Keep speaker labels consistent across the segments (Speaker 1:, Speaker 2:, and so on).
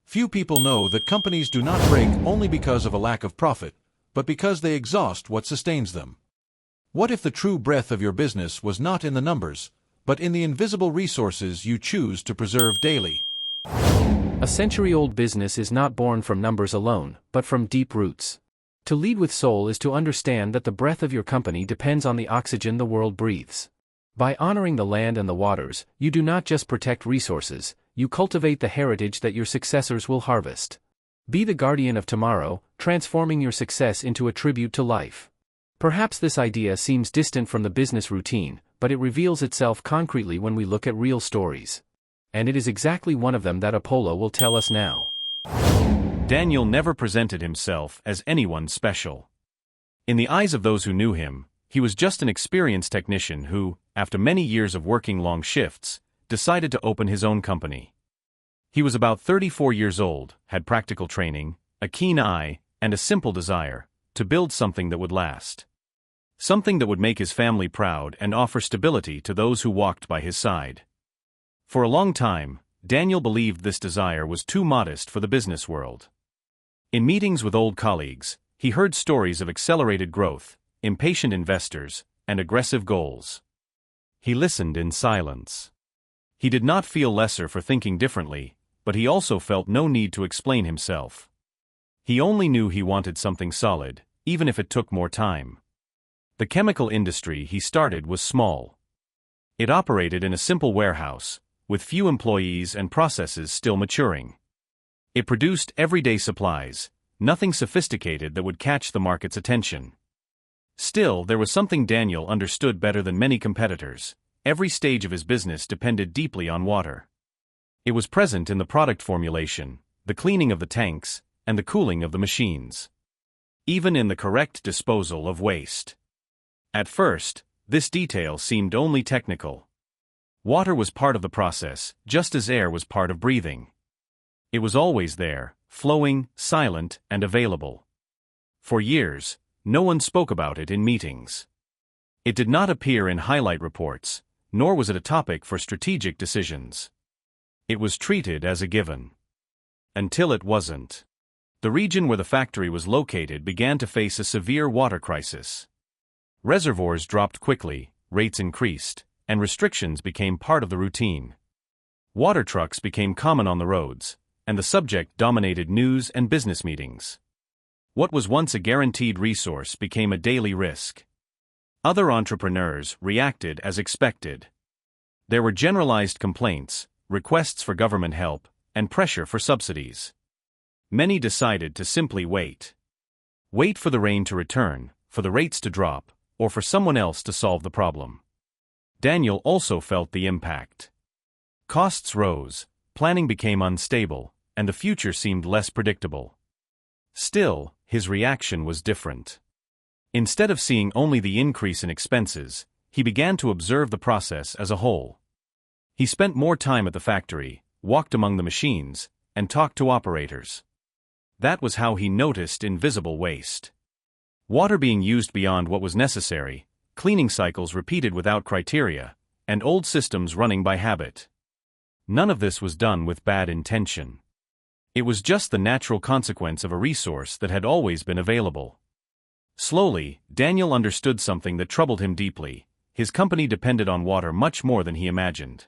Speaker 1: Few people know that companies do not break only because of a lack of profit, but because they exhaust what sustains them. What if the true breadth of your business was not in the numbers, but in the invisible resources you choose to preserve daily?
Speaker 2: A century-old business is not born from numbers alone, but from deep roots. To lead with soul is to understand that the breath of your company depends on the oxygen the world breathes. By honoring the land and the waters, you do not just protect resources, you cultivate the heritage that your successors will harvest. Be the guardian of tomorrow, transforming your success into a tribute to life. Perhaps this idea seems distant from the business routine, but it reveals itself concretely when we look at real stories. And it is exactly one of them that Apolo will tell us now.
Speaker 3: Daniel never presented himself as anyone special. In the eyes of those who knew him, he was just an experienced technician who, after many years of working long shifts, decided to open his own company. He was about 34 years old, had practical training, a keen eye, and a simple desire to build something that would last. Something that would make his family proud and offer stability to those who walked by his side. For a long time, Daniel believed this desire was too modest for the business world. In meetings with old colleagues, he heard stories of accelerated growth, impatient investors, and aggressive goals. He listened in silence. He did not feel lesser for thinking differently, but he also felt no need to explain himself. He only knew he wanted something solid, even if it took more time. The chemical industry he started was small. It operated in a simple warehouse, with few employees and processes still maturing. It produced everyday supplies, nothing sophisticated that would catch the market's attention. Still, there was something Daniel understood better than many competitors. Every stage of his business depended deeply on water. It was present in the product formulation, the cleaning of the tanks, and the cooling of the machines. Even in the correct disposal of waste. At first, this detail seemed only technical. Water was part of the process, just as air was part of breathing. It was always there, flowing, silent, and available. For years, no one spoke about it in meetings. It did not appear in highlight reports, nor was it a topic for strategic decisions. It was treated as a given. Until it wasn't. The region where the factory was located began to face a severe water crisis. Reservoirs dropped quickly, rates increased, and restrictions became part of the routine. Water trucks became common on the roads, and the subject dominated news and business meetings. What was once a guaranteed resource became a daily risk. Other entrepreneurs reacted as expected. There were generalized complaints, requests for government help, and pressure for subsidies. Many decided to simply wait. Wait for the rain to return, for the rates to drop, or for someone else to solve the problem. Daniel also felt the impact. Costs rose, planning became unstable, and the future seemed less predictable. Still, his reaction was different. Instead of seeing only the increase in expenses, he began to observe the process as a whole. He spent more time at the factory, walked among the machines, and talked to operators. That was how he noticed invisible waste. Water being used beyond what was necessary, cleaning cycles repeated without criteria, and old systems running by habit. None of this was done with bad intention. It was just the natural consequence of a resource that had always been available. Slowly, Daniel understood something that troubled him deeply. His company depended on water much more than he imagined.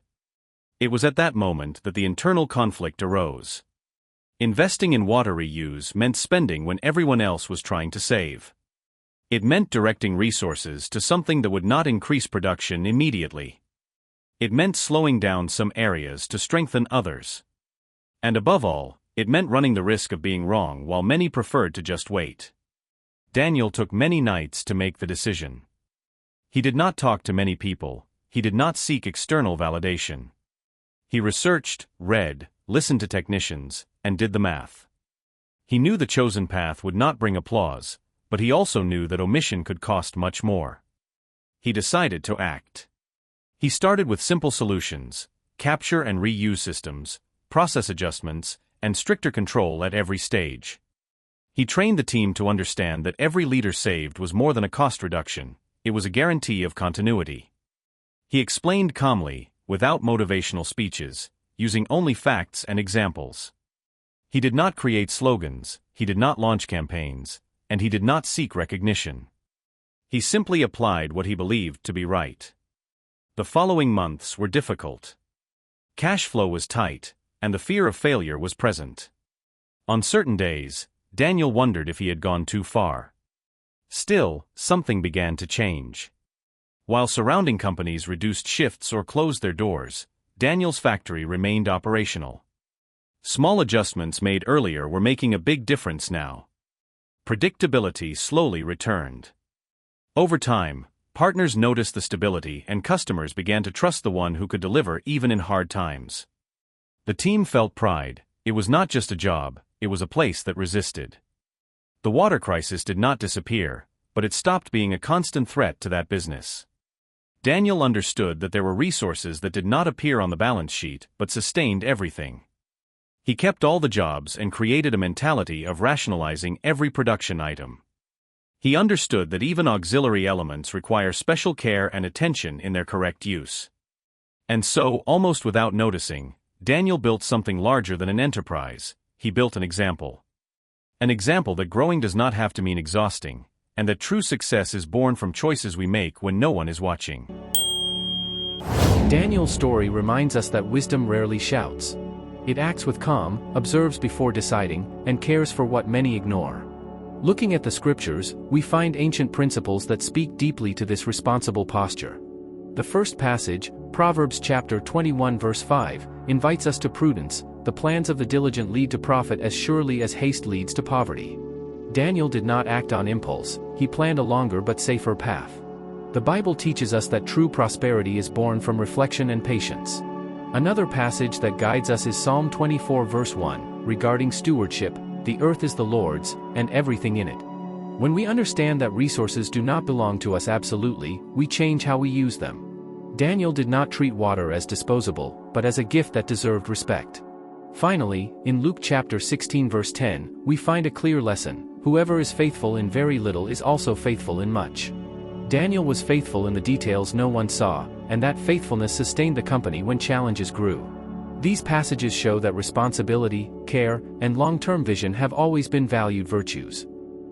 Speaker 3: It was at that moment that the internal conflict arose. Investing in water reuse meant spending when everyone else was trying to save. It meant directing resources to something that would not increase production immediately. It meant slowing down some areas to strengthen others. And above all, it meant running the risk of being wrong while many preferred to just wait. Daniel took many nights to make the decision. He did not talk to many people, he did not seek external validation. He researched, read, listened to technicians, and did the math. He knew the chosen path would not bring applause, but he also knew that omission could cost much more. He decided to act. He started with simple solutions, capture and reuse systems, process adjustments, and stricter control at every stage. He trained the team to understand that every liter saved was more than a cost reduction, it was a guarantee of continuity. He explained calmly, without motivational speeches, using only facts and examples. He did not create slogans, he did not launch campaigns, and he did not seek recognition. He simply applied what he believed to be right. The following months were difficult. Cash flow was tight, and the fear of failure was present. On certain days, Daniel wondered if he had gone too far. Still, something began to change. While surrounding companies reduced shifts or closed their doors, Daniel's factory remained operational. Small adjustments made earlier were making a big difference now. Predictability slowly returned. Over time, partners noticed the stability and customers began to trust the one who could deliver even in hard times. The team felt pride. It was not just a job, it was a place that resisted. The water crisis did not disappear, but it stopped being a constant threat to that business. Daniel understood that there were resources that did not appear on the balance sheet but sustained everything. He kept all the jobs and created a mentality of rationalizing every production item. He understood that even auxiliary elements require special care and attention in their correct use. And so, almost without noticing, Daniel built something larger than an enterprise. He built an example. An example that growing does not have to mean exhausting, and that true success is born from choices we make when no one is watching.
Speaker 2: Daniel's story reminds us that wisdom rarely shouts. It acts with calm, observes before deciding, and cares for what many ignore. Looking at the scriptures, we find ancient principles that speak deeply to this responsible posture. The first passage, Proverbs chapter 21 verse 5, invites us to prudence. The plans of the diligent lead to profit as surely as haste leads to poverty. Daniel did not act on impulse, he planned a longer but safer path. The Bible teaches us that true prosperity is born from reflection and patience. Another passage that guides us is Psalm 24 verse 1, regarding stewardship, the earth is the Lord's, and everything in it. When we understand that resources do not belong to us absolutely, we change how we use them. Daniel did not treat water as disposable, but as a gift that deserved respect. Finally, in Luke chapter 16 verse 10, we find a clear lesson: whoever is faithful in very little is also faithful in much. Daniel was faithful in the details no one saw, and that faithfulness sustained the company when challenges grew. These passages show that responsibility, care, and long-term vision have always been valued virtues.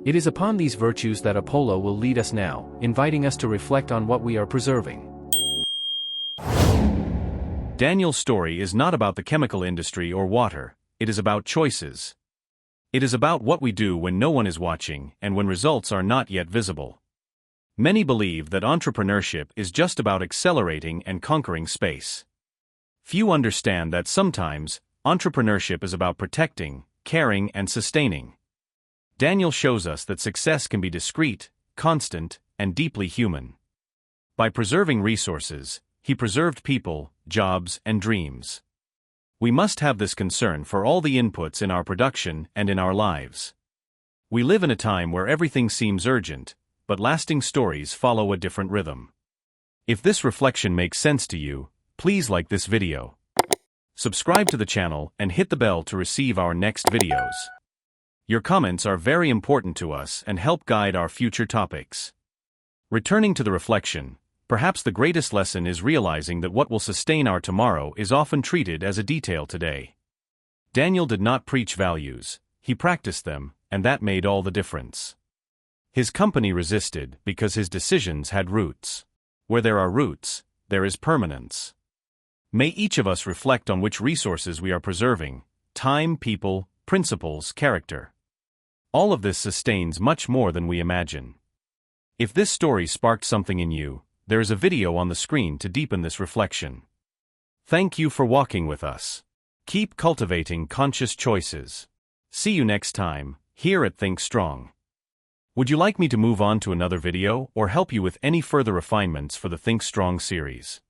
Speaker 2: It is upon these virtues that Apolo will lead us now, inviting us to reflect on what we are preserving.
Speaker 3: Daniel's story is not about the chemical industry or water, it is about choices. It is about what we do when no one is watching and when results are not yet visible. Many believe that entrepreneurship is just about accelerating and conquering space. Few understand that sometimes, entrepreneurship is about protecting, caring, and sustaining. Daniel shows us that success can be discreet, constant, and deeply human. By preserving resources, he preserved people, jobs, and dreams. We must have this concern for all the inputs in our production and in our lives. We live in a time where everything seems urgent, but lasting stories follow a different rhythm. If this reflection makes sense to you, please like this video. Subscribe to the channel and hit the bell to receive our next videos. Your comments are very important to us and help guide our future topics. Returning to the reflection, perhaps the greatest lesson is realizing that what will sustain our tomorrow is often treated as a detail today. Daniel did not preach values, he practiced them, and that made all the difference. His company resisted because his decisions had roots. Where there are roots, there is permanence. May each of us reflect on which resources we are preserving: time, people, principles, character. All of this sustains much more than we imagine. If this story sparked something in you, there is a video on the screen to deepen this reflection. Thank you for walking with us. Keep cultivating conscious choices. See you next time, here at Think Strong. Would you like me to move on to another video or help you with any further refinements for the Think Strong series?